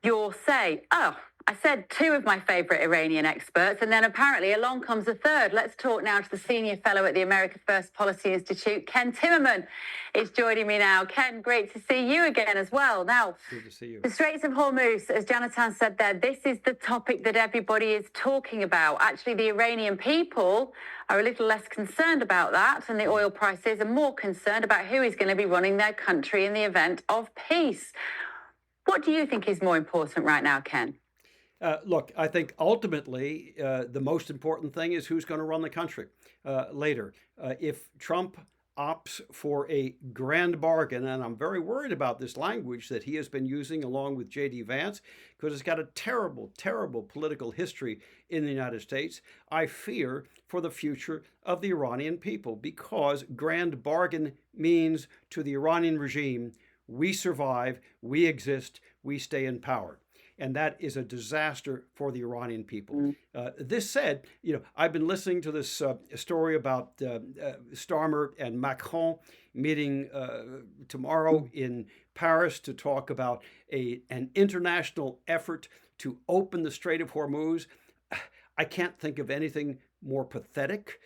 your say. Oh, I said two of my favorite Iranian experts, and then apparently along comes a third. Let's talk now to the senior fellow at the America First Policy Institute, Ken Timmerman, is joining me now. Ken, great to see you again as well. Now, good to see you. The Straits of Hormuz, as Jonathan said there, this is the topic that everybody is talking about. Actually, the Iranian people are a little less concerned about that, and the oil prices are more concerned about who is going to be running their country in the event of peace. What do you think is more important right now, Ken? Look, I think ultimately the most important thing is who's going to run the country later. If Trump opts for a grand bargain, and I'm very worried about this language that he has been using along with J.D. Vance, because it's got a terrible, terrible political history in the United States. I fear for the future of the Iranian people, because grand bargain means to the Iranian regime, we survive, we exist, we stay in power. And that is a disaster for the Iranian people. This said, I've been listening to this story about Starmer and Macron meeting tomorrow in Paris to talk about an international effort to open the Strait of Hormuz. I can't think of anything more pathetic.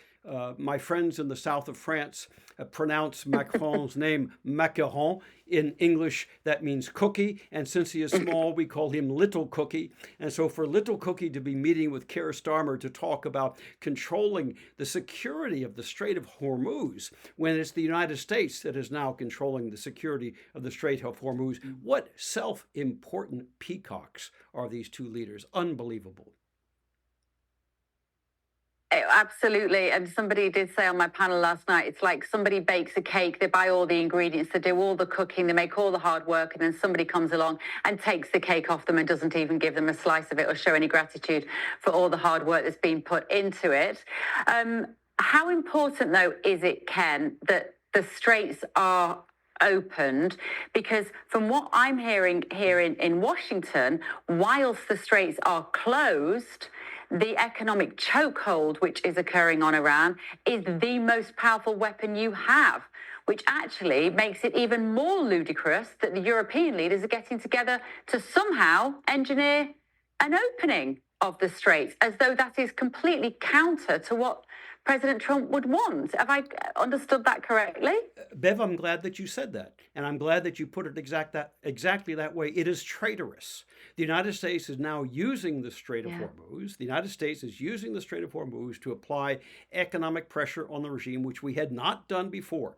My friends in the south of France pronounce Macron's name Macaron. In English, that means cookie. And since he is small, we call him Little Cookie. And so for Little Cookie to be meeting with Keir Starmer to talk about controlling the security of the Strait of Hormuz, when it's the United States that is now controlling the security of the Strait of Hormuz, what self-important peacocks are these two leaders? Unbelievable. Absolutely. And somebody did say on my panel last night, it's like somebody bakes a cake, they buy all the ingredients, they do all the cooking, they make all the hard work, and then somebody comes along and takes the cake off them and doesn't even give them a slice of it or show any gratitude for all the hard work that's been put into it. How important, though, is it, Ken, that the Straits are opened? Because from what I'm hearing here in Washington, whilst the Straits are closed, the economic chokehold which is occurring on Iran is the most powerful weapon you have, which actually makes it even more ludicrous that the European leaders are getting together to somehow engineer an opening of the Straits, as though that is completely counter to what President Trump would want. Have I understood that correctly? Bev, I'm glad that you said that. And I'm glad that you put it exactly that way. It is traitorous. The United States is now using the Strait of Hormuz. The United States is using the Strait of Hormuz to apply economic pressure on the regime, which we had not done before.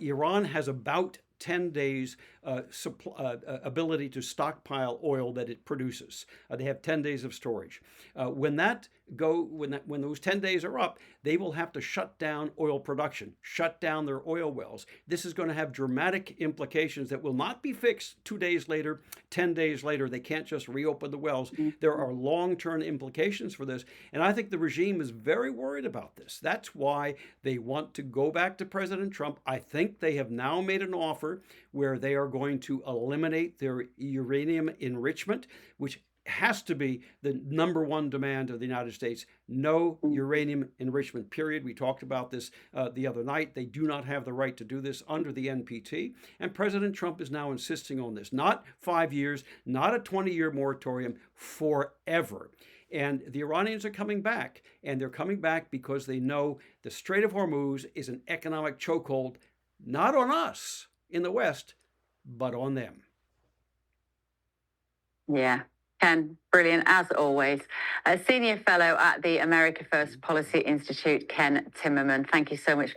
Iran has about 10 days ability to stockpile oil that it produces. They have 10 days of storage. When those 10 days are up, they will have to shut down oil production, shut down their oil wells. This is going to have dramatic implications that will not be fixed 2 days later, 10 days later. They can't just reopen the wells. There are long-term implications for this. And I think the regime is very worried about this. That's why they want to go back to President Trump. I think they have now made an offer where they are going to eliminate their uranium enrichment, which has to be the number one demand of the United States. No uranium enrichment, period. We talked about this the other night. They do not have the right to do this under the NPT. And President Trump is now insisting on this. Not 5 years, not a 20-year moratorium, forever. And the Iranians are coming back. And they're coming back because they know the Strait of Hormuz is an economic chokehold, not on us in the West, but on them. Yeah. Ken, brilliant as always. A senior fellow at the America First Policy Institute, Ken Timmerman. Thank you so much.